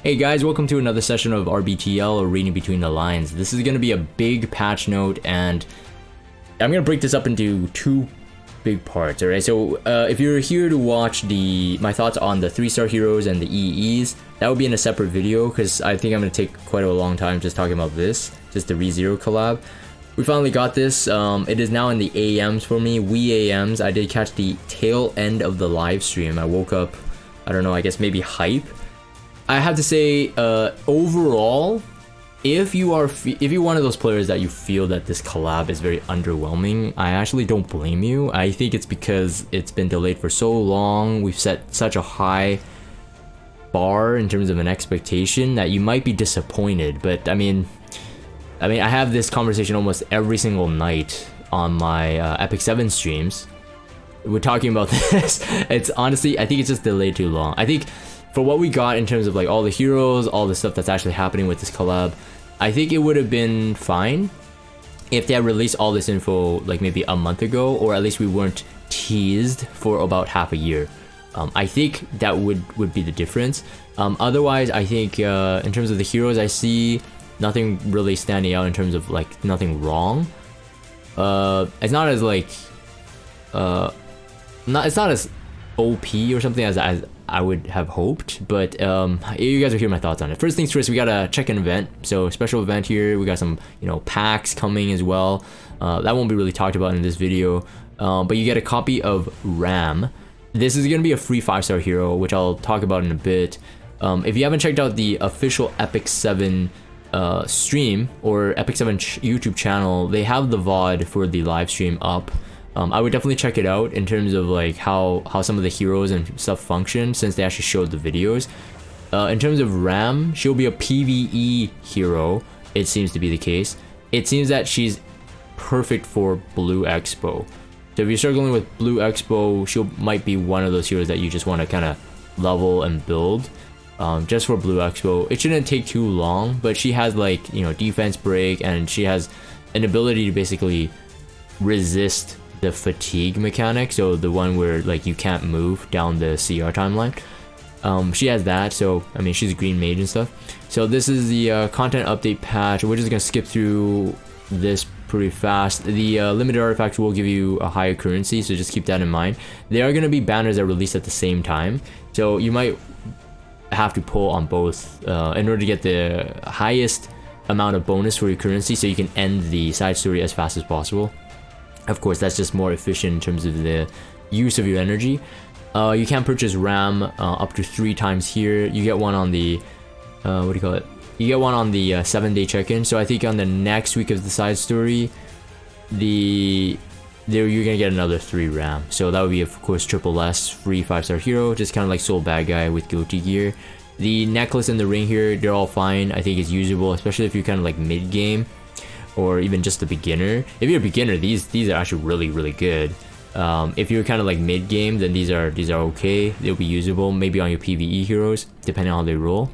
Hey guys, welcome to another session of RBTL, or Reading Between the Lines. This is going to be a big patch note, and I'm going to break this up into two big parts, alright? So if you're here to watch my thoughts on the 3-star heroes and the EEs, that would be in a separate video, because I think I'm going to take quite a long time just talking about this, just the ReZero collab. We finally got this. It is now in the AMs for me, wee AMs. I did catch the tail end of the live stream. I woke up, I don't know, I guess maybe hype. I have to say, overall, if you're one of those players that you feel that this collab is very underwhelming, I actually don't blame you. I think it's because it's been delayed for so long. We've set such a high bar in terms of an expectation that you might be disappointed. But I mean, I have this conversation almost every single night on my Epic 7 streams. We're talking about this. It's honestly, I think it's just delayed too long. I think for what we got in terms of like all the heroes, all the stuff that's actually happening with this collab, I think it would have been fine if they had released all this info like maybe a month ago, or at least we weren't teased for about half a year. I think that would be the difference. Otherwise, I think in terms of the heroes, I see nothing really standing out in terms of like nothing wrong. It's not as like it's not as OP or something as I would have hoped, but you guys will hear my thoughts on it. First things first, we got a check-in event. So special event here. We got some packs coming as well. That won't be really talked about in this video, but you get a copy of Rem. This is gonna be a free 5-star hero, which I'll talk about in a bit. If you haven't checked out the official Epic 7 stream or Epic 7 YouTube channel, they have the VOD for the live stream up. I would definitely check it out in terms of like how some of the heroes and stuff function, since they actually showed the videos. In terms of Rem, she'll be a PvE hero. It seems to be the case. It seems that she's perfect for Blue Expo. So if you're struggling with Blue Expo, she might be one of those heroes that you just want to kind of level and build. Just for Blue Expo, it shouldn't take too long, but she has like defense break, and she has an ability to basically resist the fatigue mechanic, so the one where like you can't move down the CR timeline. She has that, so I mean she's a green mage and stuff. So this is the content update patch. We're just gonna skip through this pretty fast. The limited artifacts will give you a higher currency, so just keep that in mind. There are gonna be banners that release at the same time, so you might have to pull on both in order to get the highest amount of bonus for your currency, so you can end the side story as fast as possible. Of course, that's just more efficient in terms of the use of your energy. You can purchase RAM up to 3 times here. You get one on the what do you call it? You get one on the 7-day check-in. So I think on the next week of the side story, you're gonna get another 3 RAM. So that would be of course triple S free 5-star hero, just kind of like Soul Bad Guy with goatee gear. The necklace and the ring here, they're all fine. I think it's usable, especially if you're kind of like mid game, or even just a beginner. If you're a beginner, these are actually really good. If you're kind of like mid game, then these are okay. They'll be usable maybe on your PvE heroes, depending on how they roll.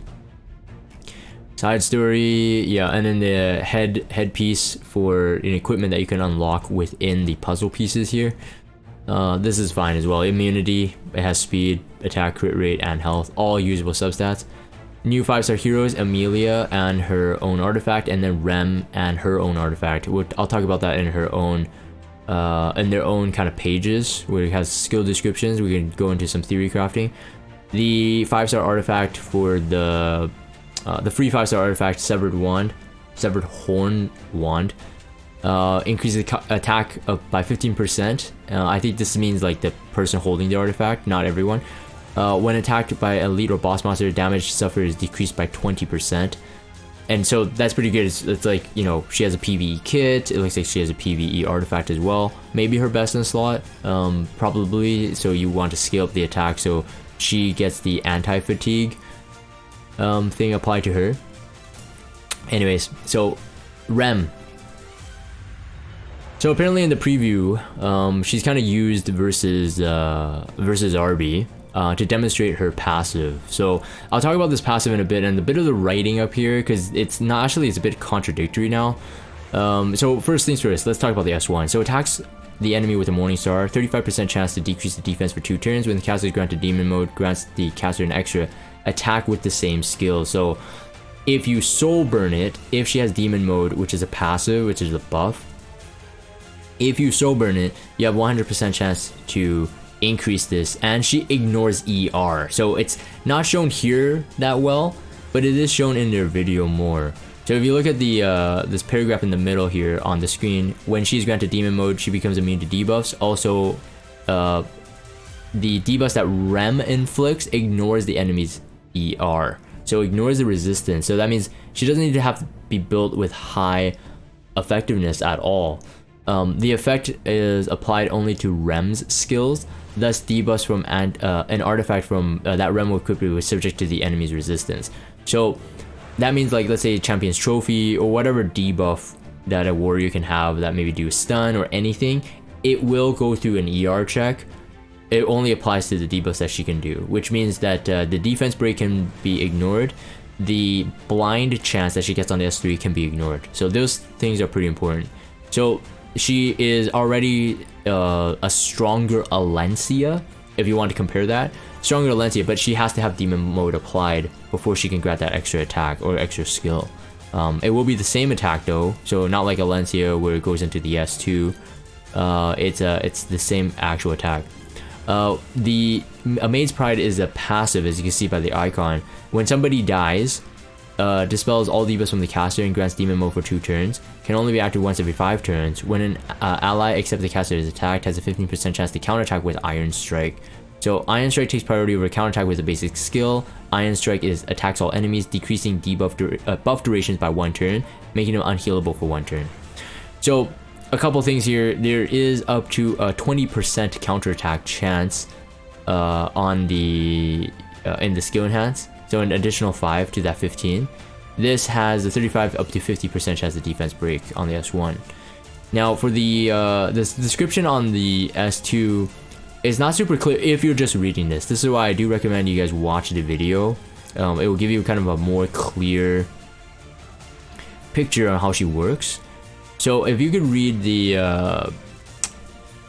Side story, yeah, and then the headpiece for an equipment that you can unlock within the puzzle pieces here. This is fine as well. Immunity, it has speed, attack, crit rate, and health, all usable substats. New 5-star heroes, Emilia and her own artifact, and then Rem and her own artifact. I'll talk about that in her own, in their own kind of pages where it has skill descriptions. We can go into some theory crafting. The 5-star artifact for the free 5-star artifact, Severed Horn Wand, increases attack by 15%. I think this means like the person holding the artifact, not everyone. When attacked by elite or boss monster, damage suffered is decreased by 20%. And so that's pretty good. It's like, she has a PvE kit. It looks like she has a PvE artifact as well. Maybe her best in slot, probably. So you want to scale up the attack so she gets the anti-fatigue thing applied to her. Anyways, so Rem. So apparently in the preview, she's kind of used versus RB. To demonstrate her passive. So I'll talk about this passive in a bit, and a bit of the writing up here, because it's a bit contradictory now. So first things first, let's talk about the S1. So attacks the enemy with a Morning Star, 35% chance to decrease the defense for 2 turns. When the caster is granted demon mode, grants the caster an extra attack with the same skill. So if you soul burn it, if she has demon mode, which is a passive, which is a buff, if you soul burn it, you have 100% chance to increase this, and she ignores ER. So it's not shown here that well, but it is shown in their video more. So if you look at the this paragraph in the middle here on the screen, when she's granted demon mode, she becomes immune to debuffs. Also, the debuffs that Rem inflicts ignores the enemy's ER. So ignores the resistance. So that means she doesn't need to have to be built with high effectiveness at all. The effect is applied only to Rem's skills. Thus, debuffs from an artifact from that Rem will equip was subject to the enemy's resistance. So that means, like, let's say Champion's Trophy or whatever debuff that a warrior can have that maybe do a stun or anything, it will go through an ER check. It only applies to the debuffs that she can do, which means that the defense break can be ignored. The blind chance that she gets on the S3 can be ignored. So those things are pretty important. So she is already a stronger Alencia, if you want to compare that. Stronger Alencia, but she has to have demon mode applied before she can grant that extra attack or extra skill. It will be the same attack though, so not like Alencia where it goes into the S2. It's the same actual attack. A Maid's Pride is a passive, as you can see by the icon. When somebody dies, dispels all debuffs from the caster and grants demon mode for 2 turns. Can only be active once every 5 turns. When an ally except the caster is attacked, has a 15% chance to counterattack with Iron Strike. So Iron Strike takes priority over counterattack with a basic skill. Iron Strike is attacks all enemies, decreasing buff durations by 1 turn, making them unhealable for 1 turn. So a couple things here. There is up to a 20% counterattack chance on the in the skill enhance. So an additional 5 to that 15. This has a 35 up to 50% chance of defense break on the S1. Now for the this description on the S2 is not super clear if you're just reading this. This is why I do recommend you guys watch the video. It will give you kind of a more clear picture on how she works. So if you could read the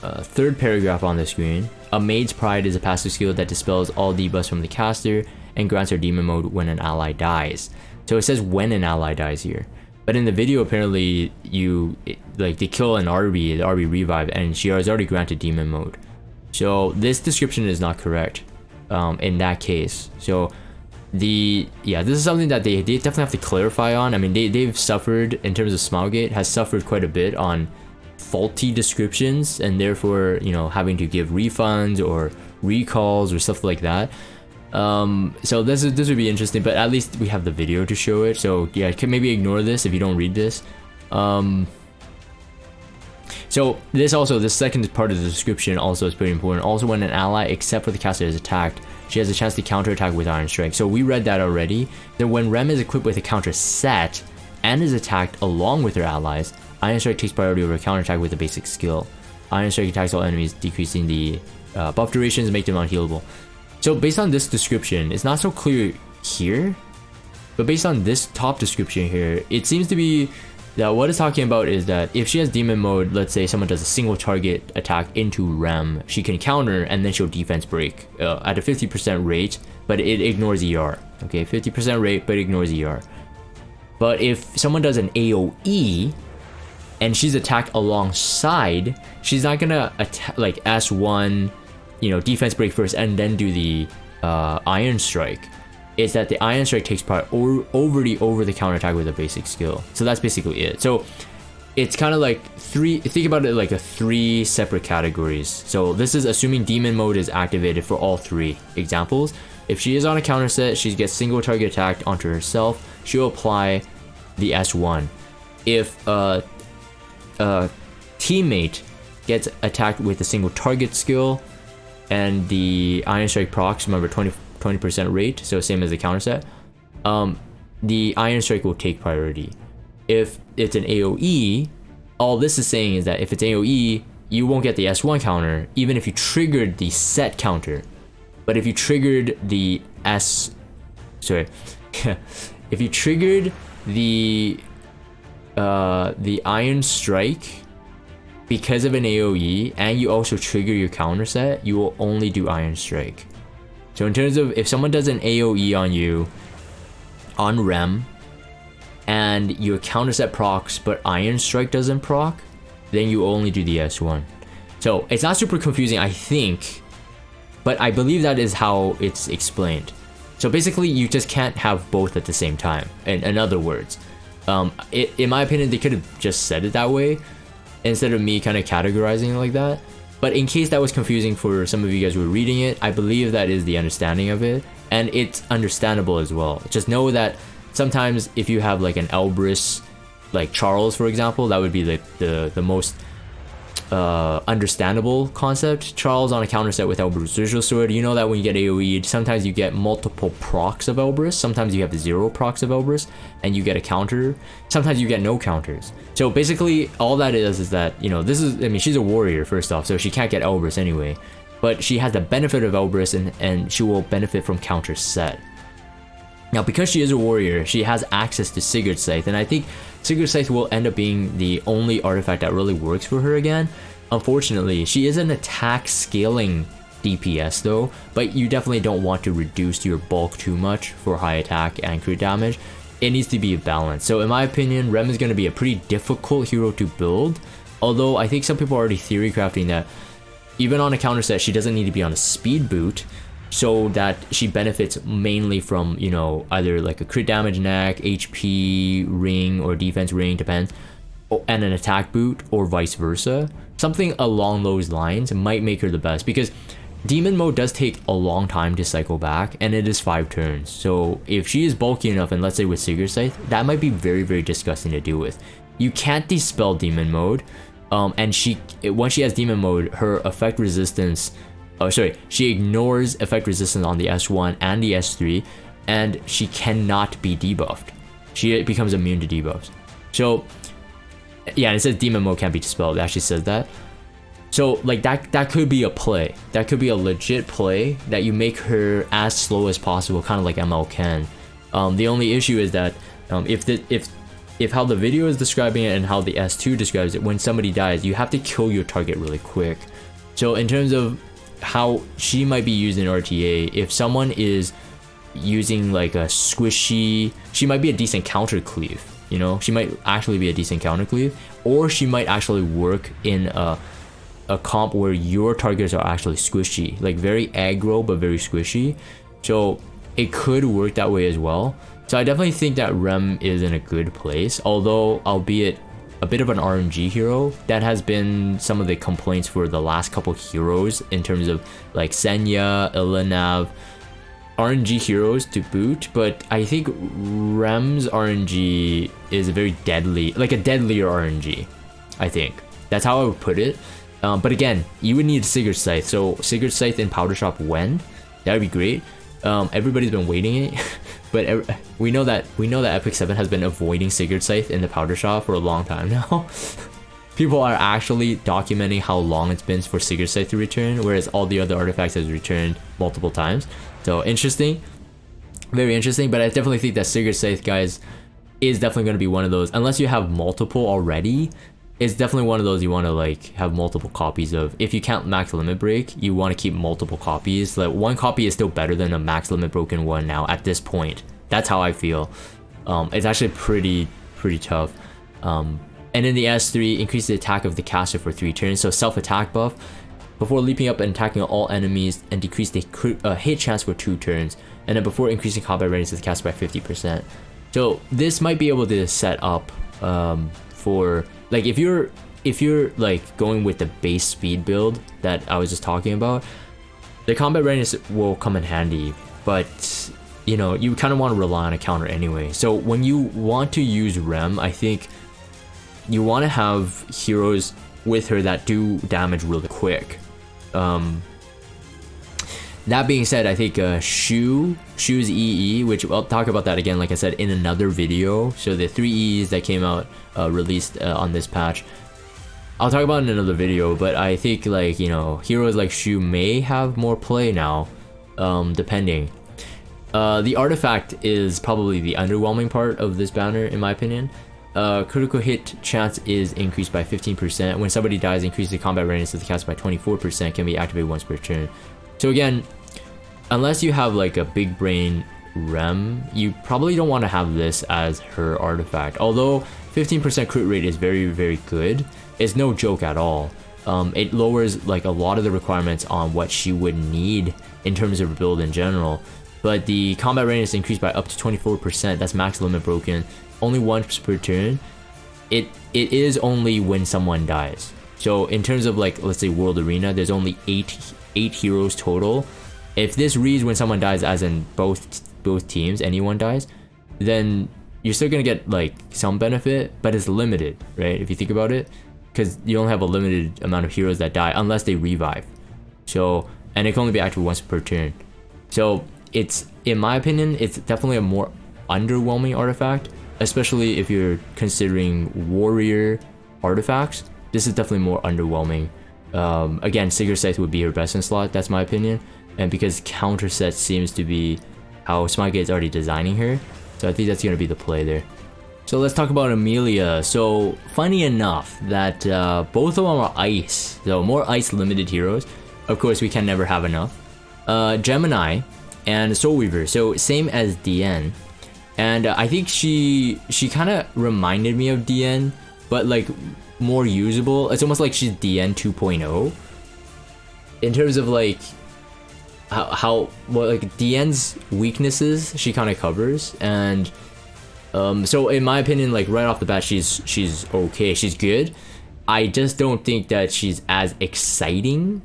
third paragraph on the screen. A Maid's Pride is a passive skill that dispels all debuffs from the caster and grants her demon mode when an ally dies. So it says when an ally dies here. But in the video, apparently they kill an RB, the RB revive, and she has already granted demon mode. So this description is not correct in that case. So this is something that they definitely have to clarify on. I mean, they've suffered, in terms of Smilegate, has suffered quite a bit on faulty descriptions, and therefore, you know, having to give refunds or recalls or stuff like that. So this would be interesting, but at least we have the video to show it. So yeah, can maybe ignore this if you don't read this. So this second part of the description also is pretty important. Also, when an ally except for the caster is attacked, she has a chance to counterattack with Iron Strike. So we read that already. Then when Rem is equipped with a counter set and is attacked along with her allies, Iron Strike takes priority over counterattack with a basic skill. Iron Strike attacks all enemies, decreasing the buff durations, make them unhealable. So based on this description, it's not so clear here, but based on this top description here, it seems to be that what it's talking about is that if she has demon mode, let's say someone does a single target attack into Rem, she can counter and then she'll defense break at a 50% rate, but it ignores ER. Okay, 50% rate, but ignores ER. But if someone does an AoE and she's attacked alongside, she's not gonna attack like S1, you know, defense break first and then do the Iron Strike. Is that the Iron Strike takes part over the counterattack with a basic skill. So that's basically it. So it's kind of like think about it like 3 separate categories. So this is assuming demon mode is activated for all 3 examples. If she is on a counter set, she gets single target attacked onto herself, she'll apply the S1. If a teammate gets attacked with a single target skill and the Iron Strike procs, remember 20% rate, so same as the counter set, the Iron Strike will take priority. If it's an AoE, all this is saying is that if it's AoE, you won't get the S1 counter, even if you triggered the set counter. But if you triggered the if you triggered the Iron Strike because of an AoE, and you also trigger your counter set, you will only do Iron Strike. So in terms of if someone does an AoE on you on Rem and your counter set procs but Iron Strike doesn't proc, then you only do the S1. So it's not super confusing, I think, but I believe that is how it's explained. So basically you just can't have both at the same time, in other words. In my opinion, they could have just said it that way instead of me kind of categorizing it like that. But in case that was confusing for some of you guys who were reading it, I believe that is the understanding of it, and it's understandable as well. Just know that sometimes if you have like an Elbrus, like Charles for example, that would be the most understandable concept. Charles on a counter set with Elbrus Visual Sword, you know that when you get AoE'd, sometimes you get multiple procs of Elbrus, sometimes you have 0 procs of Elbrus, and you get a counter, sometimes you get no counters. So basically, all that is that, you know, this is, I mean, she's a warrior first off, so she can't get Elbrus anyway, but she has the benefit of Elbrus, and she will benefit from counter set. Now, because she is a warrior, she has access to Sigurd's Scythe, and I think Sigurd's Scythe will end up being the only artifact that really works for her again. Unfortunately, she is an attack scaling DPS though, but you definitely don't want to reduce your bulk too much for high attack and crit damage. It needs to be a balance. So in my opinion, Rem is going to be a pretty difficult hero to build, although I think some people are already theory crafting that even on a counter set, she doesn't need to be on a speed boot, so that she benefits mainly from, you know, either like a crit damage neck, HP ring, or defense ring, depends, and an attack boot, or vice versa. Something along those lines might make her the best, because demon mode does take a long time to cycle back, and it is 5 turns. So if she is bulky enough, and let's say with Sigurd's Scythe, that might be very, very disgusting to deal with. You can't dispel demon mode, and once she has demon mode, her effect resistance, she ignores effect resistance on the S1 and the S3, and she cannot be debuffed. She becomes immune to debuffs. So yeah, it says demon mode can't be dispelled. It actually says that. So like that could be a play. That could be a legit play, that you make her as slow as possible, kind of like ML can. The only issue is that if how the video is describing it and how the S2 describes it, when somebody dies, you have to kill your target really quick. So in terms of how she might be used in RTA, if someone is using like a squishy, she might be a decent counter cleave, you know, she might actually be a decent counter cleave, or she might actually work in a comp where your targets are actually squishy, like very aggro but very squishy. So it could work that way as well. So I definitely think that Rem is in a good place, although albeit a bit of an RNG hero. That has been some of the complaints for the last couple heroes, in terms of like Senya, Ilanav, RNG heroes to boot. But I think Rem's RNG is a very deadly, like a deadlier RNG. I think that's how I would put it. But again, you would need Sigurd's Scythe. So Sigurd's Scythe in Powder Shop when? That would be great. Everybody's been waiting it, but we know that Epic 7 has been avoiding Sigurd's Scythe in the Powder Shop for a long time now. People are actually documenting how long it's been for Sigurd's Scythe to return, whereas all the other artifacts has returned multiple times. So interesting, very interesting. But I definitely think that Sigurd's Scythe, guys, is definitely going to be one of those, unless you have multiple already. It's definitely one of those you want to like have multiple copies of. If you can't max limit break, you want to keep multiple copies. Like one copy is still better than a max limit broken one now at this point. That's how I feel. It's actually pretty tough. And in the S3, increase the attack of the caster for 3 turns. So self attack buff before leaping up and attacking all enemies, and decrease the hit chance for 2 turns. And then before increasing combat readiness of the caster by 50%. So this might be able to set up for like if you're like going with the base speed build that I was just talking about, the combat readiness will come in handy. But you know, you kind of want to rely on a counter anyway. So when you want to use Rem, I think you want to have heroes with her that do damage really quick. That being said, I think Shu's EE, which I'll talk about that again, like I said, in another video. So the 3 EEs that came out released on this patch, I'll talk about in another video. But I think, like, you know, heroes like Shu may have more play now, depending. The artifact is probably the underwhelming part of this banner, in my opinion. Critical hit chance is increased by 15%. When somebody dies, increase the combat readiness of the caster by 24%. Can be activated once per turn. So again, unless you have like a big brain Rem, you probably don't want to have this as her artifact. Although 15% crit rate is very, very good, it's no joke at all. It lowers like a lot of the requirements on what she would need in terms of her build in general. But the combat readiness increased by up to 24%. That's max limit broken. Only once per turn. It is only when someone dies. So in terms of like, let's say World Arena, there's only eight heroes total. If this reads when someone dies, as in both teams, anyone dies, then you're still gonna get like some benefit, but it's limited, right? If you think about it, because you only have a limited amount of heroes that die unless they revive. So, and it can only be active once per turn. So it's, in my opinion, it's definitely a more underwhelming artifact, especially if you're considering warrior artifacts. This is definitely more underwhelming. Again, Sigurd Scythe would be her best in slot, that's my opinion. And because counter set seems to be how Smygate is already designing her, so I think that's going to be the play there. So let's talk about Emilia. So funny enough that both of them are ice, so more ice limited heroes. Of course, we can never have enough. Gemini and Soul Weaver, so same as DN. And I think she kind of reminded me of DN, but like more usable. It's almost like she's DN 2.0 in terms of like how like DN's weaknesses she kind of covers. And so in my opinion, like right off the bat, she's okay, she's good. I just don't think that she's as exciting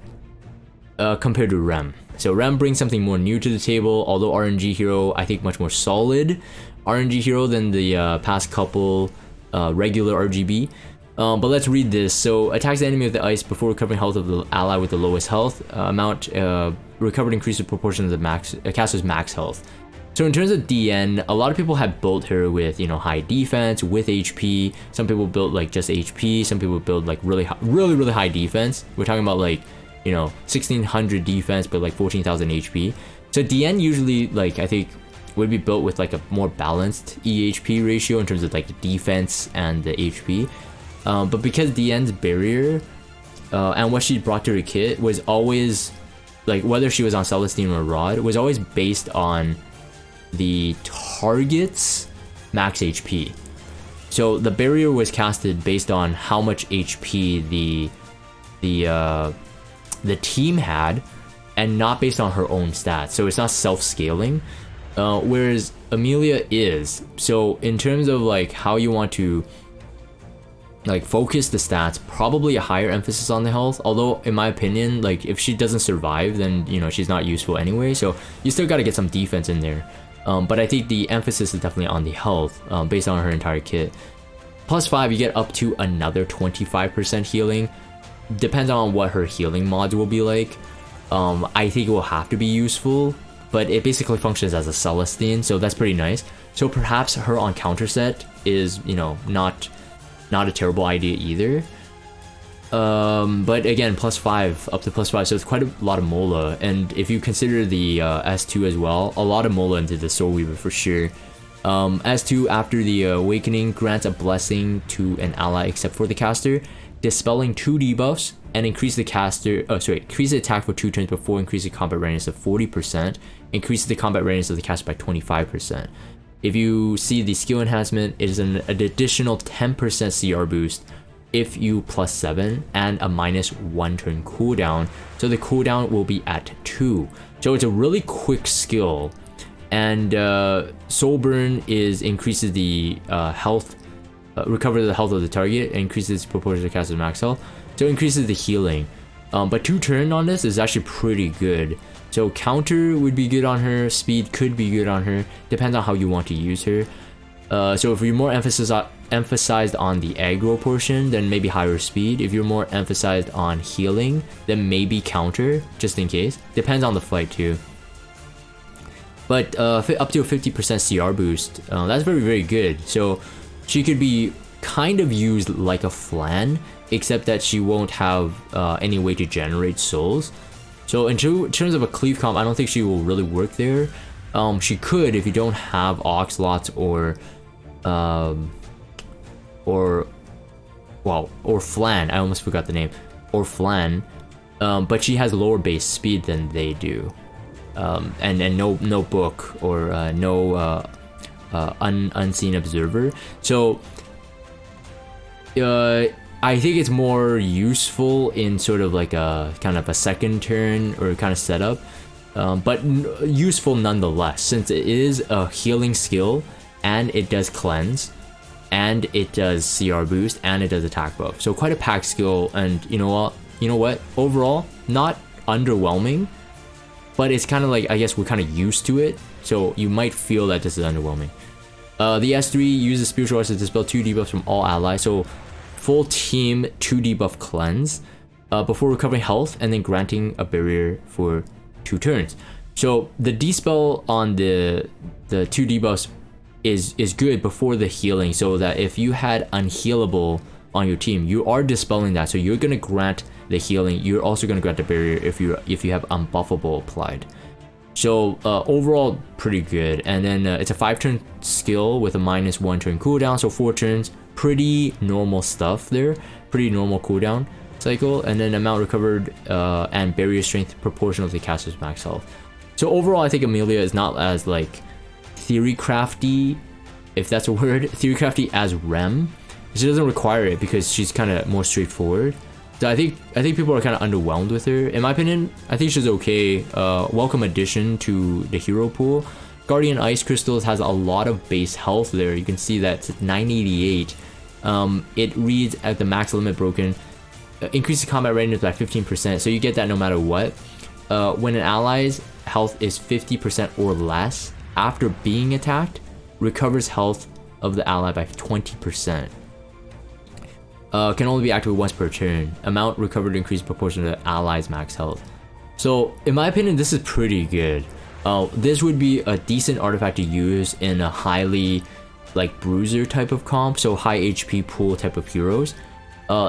compared to Rem. So Rem brings something more new to the table, although RNG hero, I think much more solid RNG hero than the past couple regular RGB. But let's read this. So attacks the enemy with the ice before recovering health of the ally with the lowest health amount. Recovered increases proportion of the caster's max health. So in terms of DN, a lot of people have built her with, you know, high defense with HP. Some people built like just HP. Some people build like really high defense. We're talking about like, you know, 1600 defense but like 14,000 HP. So DN usually, like, I think would be built with like a more balanced EHP ratio in terms of like the defense and the HP. But because DN's barrier and what she brought to her kit was always like, whether she was on Celestine or Rod, was always based on the target's max HP. So the barrier was casted based on how much HP the team had, and not based on her own stats. So it's not self-scaling, whereas Emilia is. So in terms of like how you want to like focus the stats, probably a higher emphasis on the health. Although in my opinion, like if she doesn't survive, then you know she's not useful anyway. So you still got to get some defense in there. But I think the emphasis is definitely on the health, based on her entire kit. +5, you get up to another 25% healing. Depends on what her healing mods will be like. I think it will have to be useful, but it basically functions as a Celestine, so that's pretty nice. So perhaps her on counter set is, you know, not a terrible idea either. But again, +5, up to +5, so it's quite a lot of Mola. And if you consider the S2 as well, a lot of Mola into the Soul Weaver for sure. S2 after the awakening grants a blessing to an ally except for the caster, dispelling 2 debuffs and increase the increase the attack for 2 turns before increasing combat readiness of 40%, increases the combat readiness of the caster by 25%. If you see the skill enhancement, it is an additional 10% CR boost if you +7 and a -1 turn cooldown. So the cooldown will be at 2. So it's a really quick skill. And Soul Burn increases the health, recover the health of the target, and increases proportion to caster's max health. So it increases the healing. But 2 turn on this is actually pretty good. So counter would be good on her, speed could be good on her, depends on how you want to use her. So if you're more emphasized on the aggro portion, then maybe higher speed. If you're more emphasized on healing, then maybe counter, just in case. Depends on the fight too. But up to a 50% CR boost, that's very, very good. So she could be kind of used like a flan, except that she won't have any way to generate souls. So in terms of a cleave comp, I don't think she will really work there. She could if you don't have Oxlots or Flan. I almost forgot the name. Or Flan. But she has lower base speed than they do. and no book or no unseen observer. So I think it's more useful in sort of like a kind of a second turn or kind of setup, but useful nonetheless, since it is a healing skill and it does cleanse and it does CR boost and it does attack buff. So quite a packed skill, and you know what? Overall, not underwhelming, but it's kind of like, I guess we're kind of used to it, so you might feel that this is underwhelming. The S3 uses Spiritual Arts to dispel 2 debuffs from all allies, so full team 2 debuff cleanse before recovering health and then granting a barrier for 2 turns. So the dispel on the 2 debuffs is good before the healing, so that if you had unhealable on your team, you are dispelling that, so you're gonna grant the healing. You're also gonna grant the barrier if you have unbuffable applied. So overall pretty good. And then it's a 5-turn skill with a -1 turn cooldown, so 4 turns. Pretty normal stuff there, pretty normal cooldown cycle. And then amount recovered and barrier strength proportional to the caster's max health. So overall, I think Emilia is not as like theory crafty, if that's a word, theory crafty as Rem. She doesn't require it because she's kind of more straightforward. So I think people are kind of underwhelmed with her. In my opinion, I think she's okay. Welcome addition to the hero pool. Guardian Ice Crystals has a lot of base health there. You can see that it's 988. It reads at the max limit broken. Increases combat readiness by 15%, so you get that no matter what. When an ally's health is 50% or less after being attacked, recovers health of the ally by 20%. Can only be activated once per turn. Amount recovered increased proportional to the ally's max health. So in my opinion, this is pretty good. This would be a decent artifact to use in a highly like bruiser type of comp, so high HP pool type of heroes.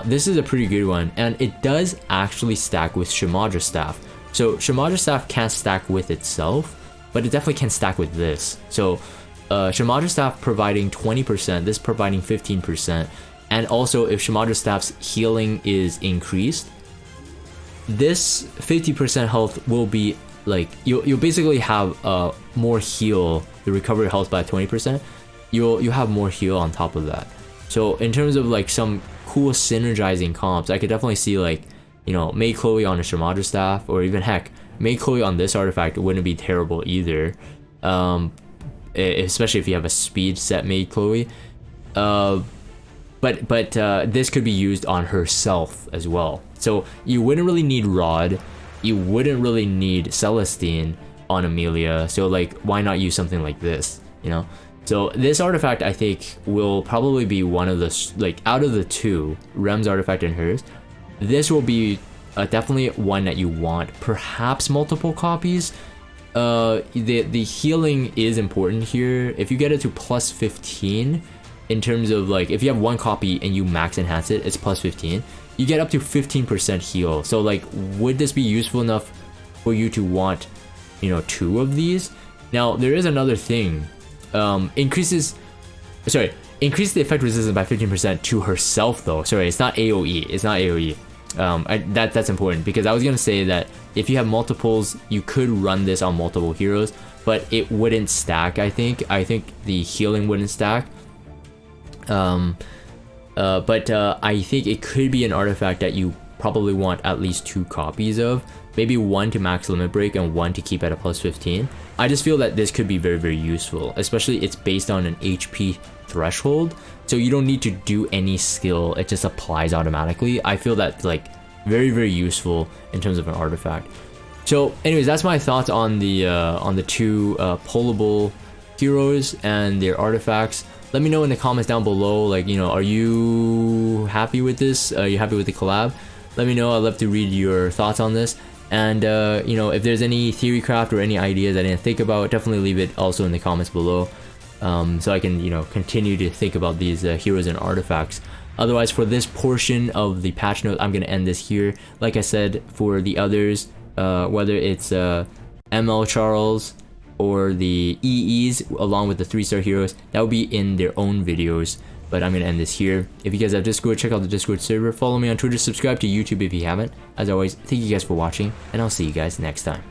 This is a pretty good one, and it does actually stack with Shamadra Staff. So Shamadra Staff can't stack with itself, but it definitely can stack with this. So Shamadra Staff providing 20%, this providing 15%. And also, if Shamadra Staff's healing is increased, this 50% health will be like, you'll basically have more heal, the recovery health by 20%. You'll have more heal on top of that. So in terms of like some cool synergizing comps, I could definitely see like, you know, Mei Chloe on a Shamadra Staff, or even heck, Mei Chloe on this artifact wouldn't be terrible either. Especially if you have a speed set Mei Chloe. But this could be used on herself as well. So you wouldn't really need Rod, you wouldn't really need Celestine on Emilia. So like, why not use something like this, you know? So this artifact, I think, will probably be one of the, like, out of the two, Rem's artifact and hers, this will be definitely one that you want. Perhaps multiple copies. The healing is important here. If you get it to plus 15, in terms of like, if you have one copy and you max enhance it, it's plus 15. You get up to 15% heal. So like, would this be useful enough for you to want, you know, 2 of these? Now, there is another thing. Increase the effect resistance by 15% to herself though. Sorry, it's not AoE. It's not AoE. That's important, because I was gonna say that if you have multiples, you could run this on multiple heroes, but it wouldn't stack. I think the healing wouldn't stack. But I think it could be an artifact that you probably want at least 2 copies of, maybe 1 to max limit break and 1 to keep at a plus 15. I just feel that this could be very, very useful, especially it's based on an HP threshold, so you don't need to do any skill, it just applies automatically. I feel that like very, very useful in terms of an artifact. So anyways, that's my thoughts on the 2 pullable heroes and their artifacts. Let me know in the comments down below, like, you know, are you happy with this? Are you happy with the collab? Let me know. I'd love to read your thoughts on this. And you know, if there's any theory craft or any ideas I didn't think about, definitely leave it also in the comments below, so I can, you know, continue to think about these heroes and artifacts. Otherwise, for this portion of the patch notes, I'm gonna end this here. Like I said, for the others, whether it's ML Charles or the EEs along with the 3-star heroes, that will be in their own videos, but I'm gonna end this here. If you guys have Discord, check out the Discord server, follow me on Twitter, subscribe to YouTube if you haven't. As always, thank you guys for watching, and I'll see you guys next time.